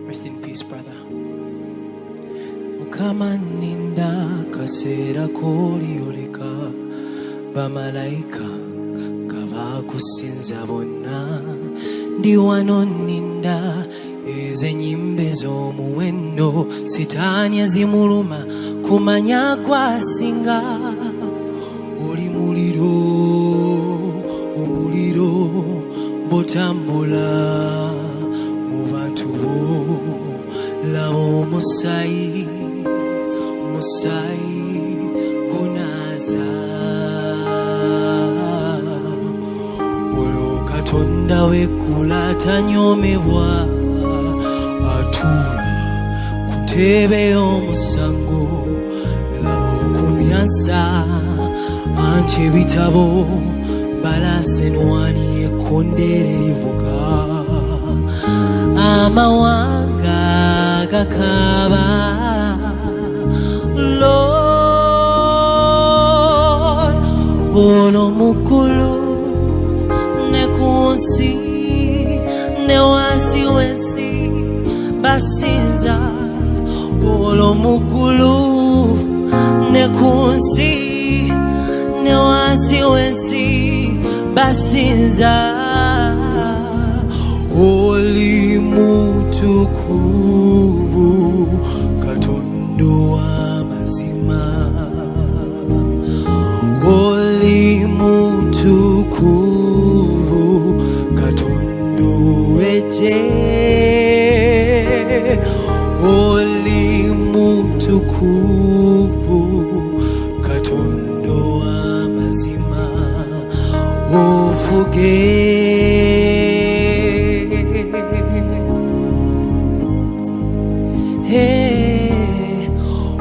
Rest in peace, brother. Mukama ninda kaseera kolioleka bamalaika gabakusinza bonna ndi wano ninda ezenyimba ez'omuwendo sitaani azimuluma kumanya kwasinga oli muliro omuliro botambula mu bantu bo laba omusaayi gunaza oyo Katonda w'eggulu atanyomebwa atuula ku ntebe y'omusango laba okumyansa anti ebitabo balasenwani ekkondeere livuga amawanga gakaaba Lord ono muggulu ne ku nsi ne wansi w'ensi basinza ono muggulu ne ku nsi ne wansi w'ensi basinza oli mutukuvu Katonda w'amazima oli mutukuvu Katonda w'eggye oli mutukuvu Katonda w'amazima ovuge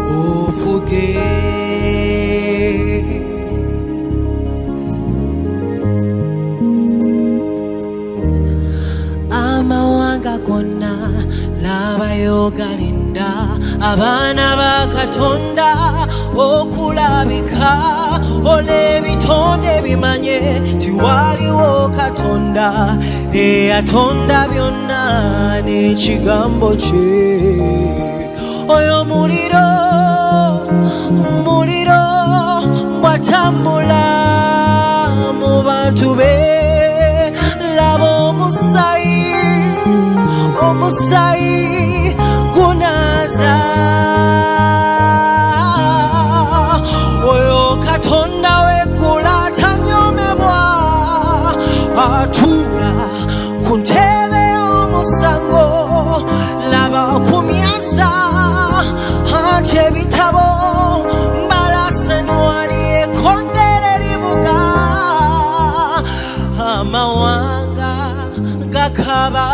ovuge amawanga gonna labayo galinda abaana ba Katonda okulabika olw'ebitonde bimanye tiwaliwo Katonda eyatonda byonna n'ekigambo kye oyo muliro bw'atambula mu bantu be laba omusaayi gunaza oyo Katonda w'eggulu atanyomebwa atuula ku ntebe y'omusango laba okumyansa anti ebitabo balasenwani ekkondeere livuga amawanga gakaaba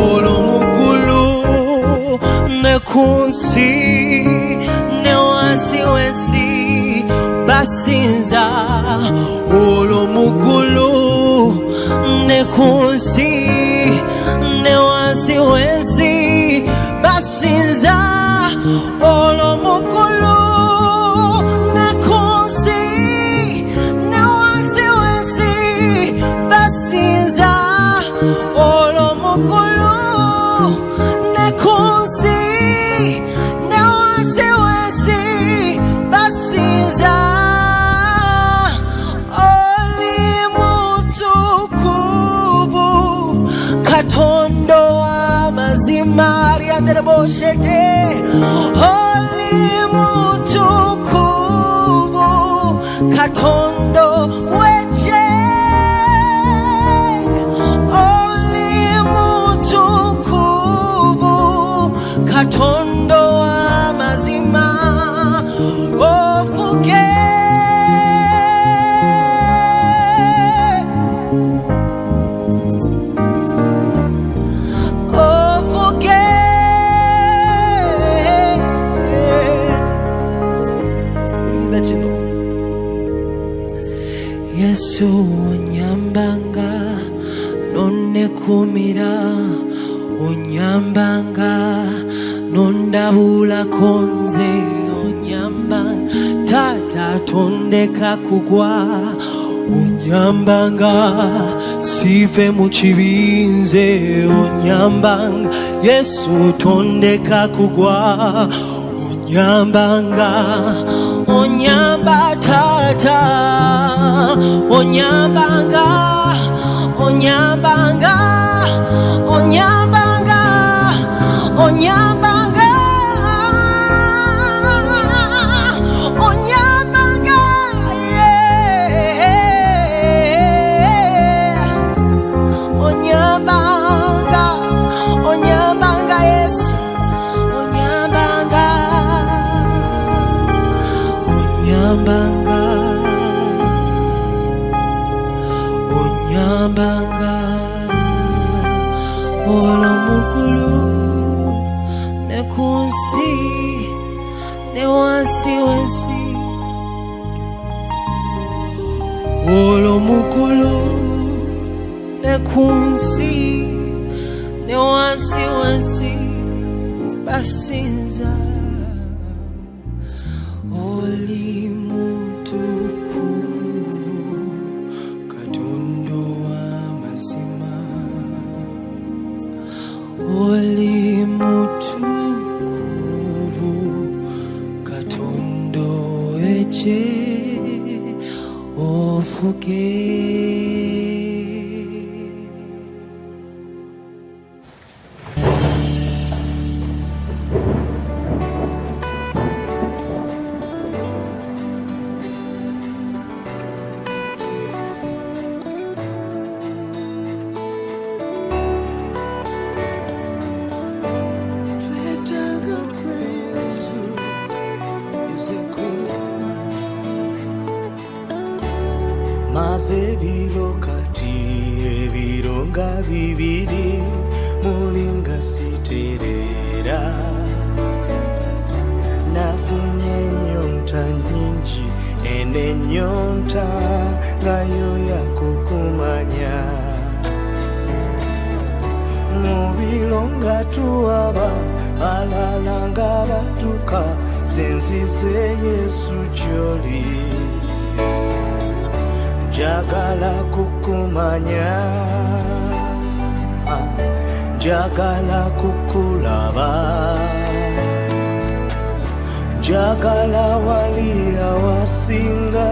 olwo muggulu ne ku nsi ne wansi w'ensi basinza olwo muggulu ne ku nsi ne wansi w'ensi basinza olwo muggulu ne ku nsi ne wansi w'ensi basinza olwo muggulu ne ku nsi ne wansi w'ensi basinza oli mutukuvu Katonda w'amazima lyandere bosheke oli mutukuvu Katonda w'eggye oli mutukuvu Katonda w'amazima ovuge Yesu onyambanga nonnekumira onyambanga nondabulako nze onyamba Taata tondeka kugwa. Onyambanga sive mu kibinze. Onyambanga Yesu tondeka kugwa. Onyambanga, onyamba tata. Onyambanga, onyambanga, onyambanga, onyambanga, onyambanga, yeah. Onyambanga, onyambanga Yesu. Onyambanga, onyambanga, onyambanga. Olo mukulu ne kunsi ne wansi wansi. Olo mukulu ne kunsi ne wansi wansi. Basinza oli mutukuvu Katonda w'amazima. Oli mutukuvu Katonda w'eggye ofuge. Maze ebiro kati ebiro nga bibiri mulinga siterera. Nafunye ennyonta nyingi en'ennyonta ngayo yakukumanya. Mu biro nga tuwaba balala nga batuka zenzize Yesu gy'oli. Njagala kukumanya, njagala kukulaba, njagala wali awasinga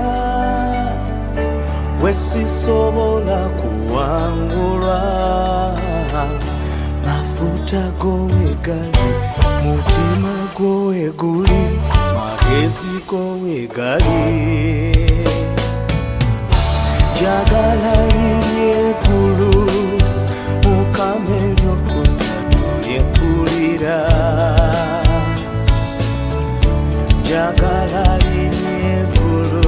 wesisobola kuwangulwa. Mafuta go wegali, mutima go weguli, magezi go wegali. Njagala liri eggulu Mukama ery'okusatu lyempulira. Njagala liri eggulu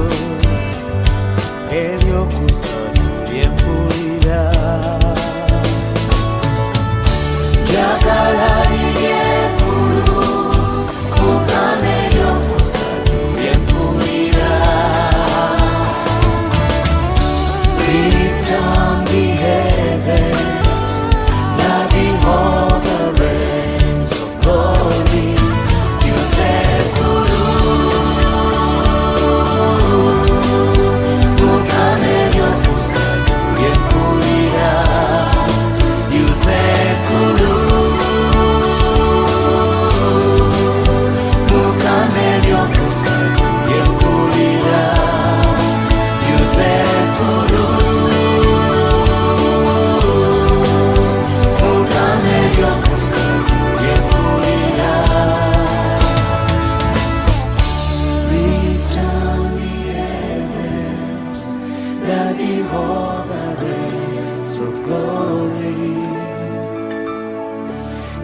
ery'okusatu lyempulira. Njagala liri eggulu Mukama ery'okusatu lyempulira. Down the heavens, now behold the rains of glory. You said, Guru, Mukame yokusatu yepulira. You said, Guru, Mukame yokusatu yepulira. You said, Guru.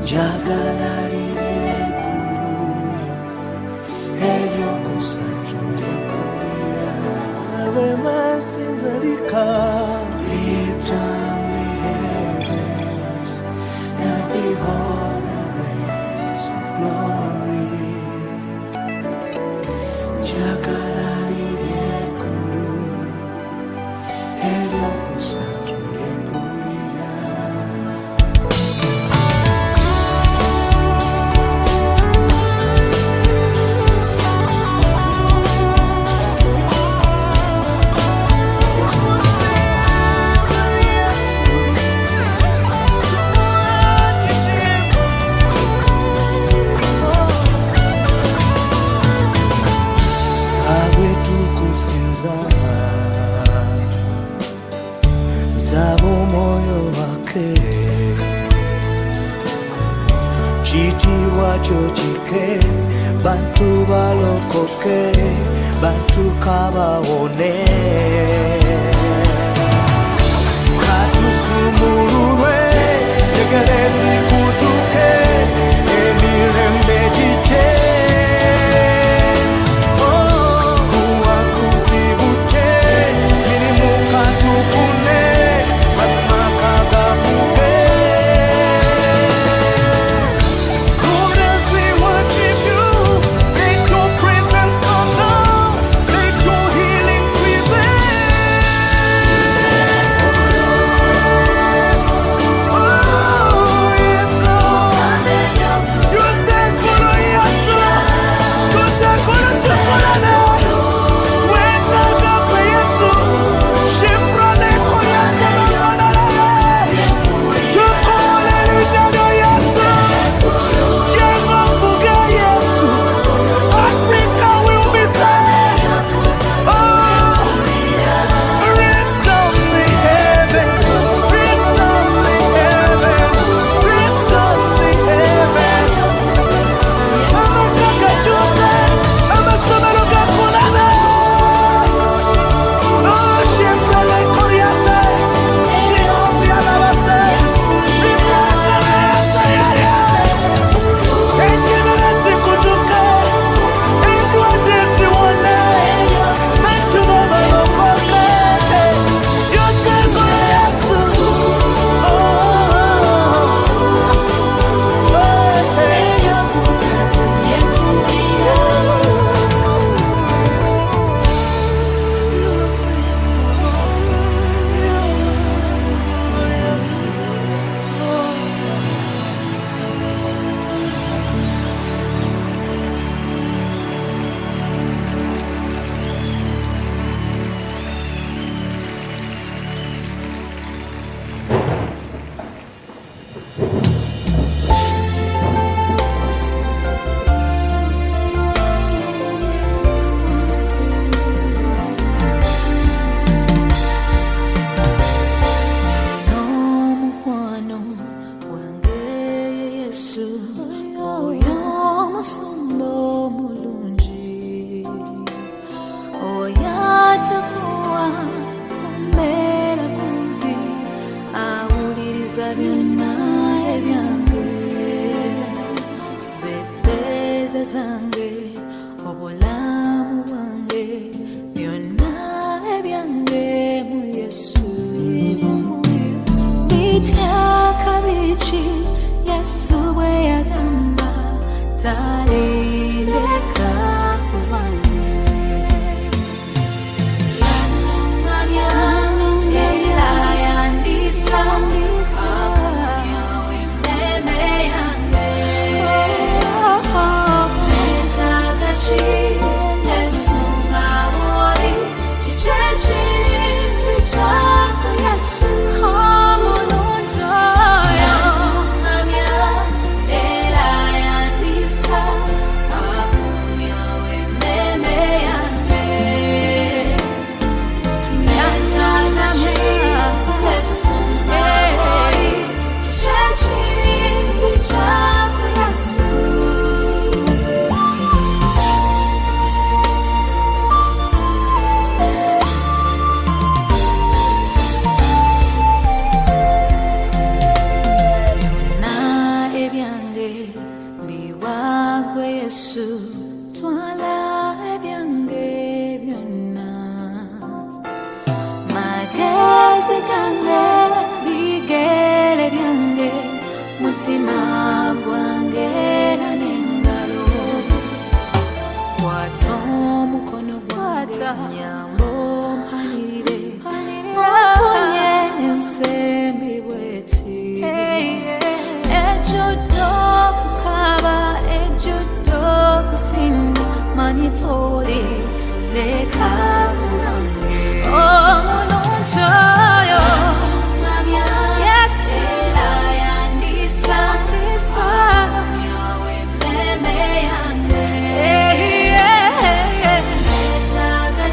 Njagala liri eggulu ery'okusatu lyempulira. Bwe masinza lika lift down the heavens and behold the rays of glory. Njagala liri eggulu ery'okusatu lyempulira. z'ab'omwoyo wake kitiibwakyo kike bantu balokoke bantu kabawone katusumululwe tegerezi kutuke emirembe gite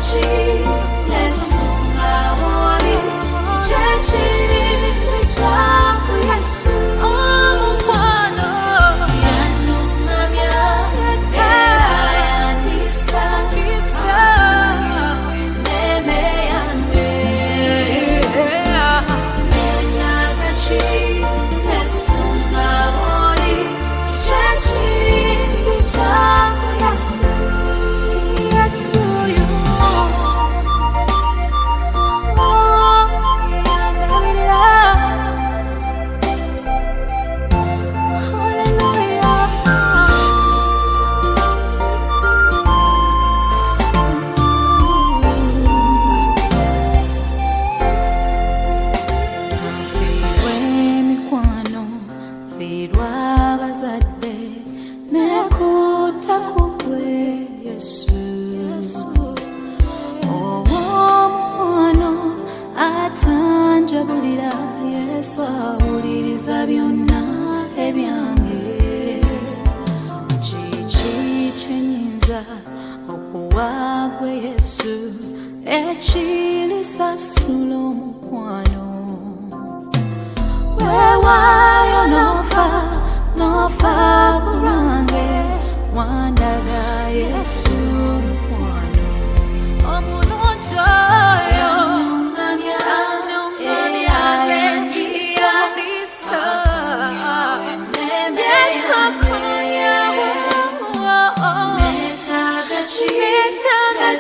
She Atanjabulira Yesu awuliriza byonna ebyange. Kiki kyenyinza okuwa gwe Yesu ekirisasula omukwano? Weewaayo n'ofa bulwange, wandaga Yesu omukwano omulungi oyo. Netaga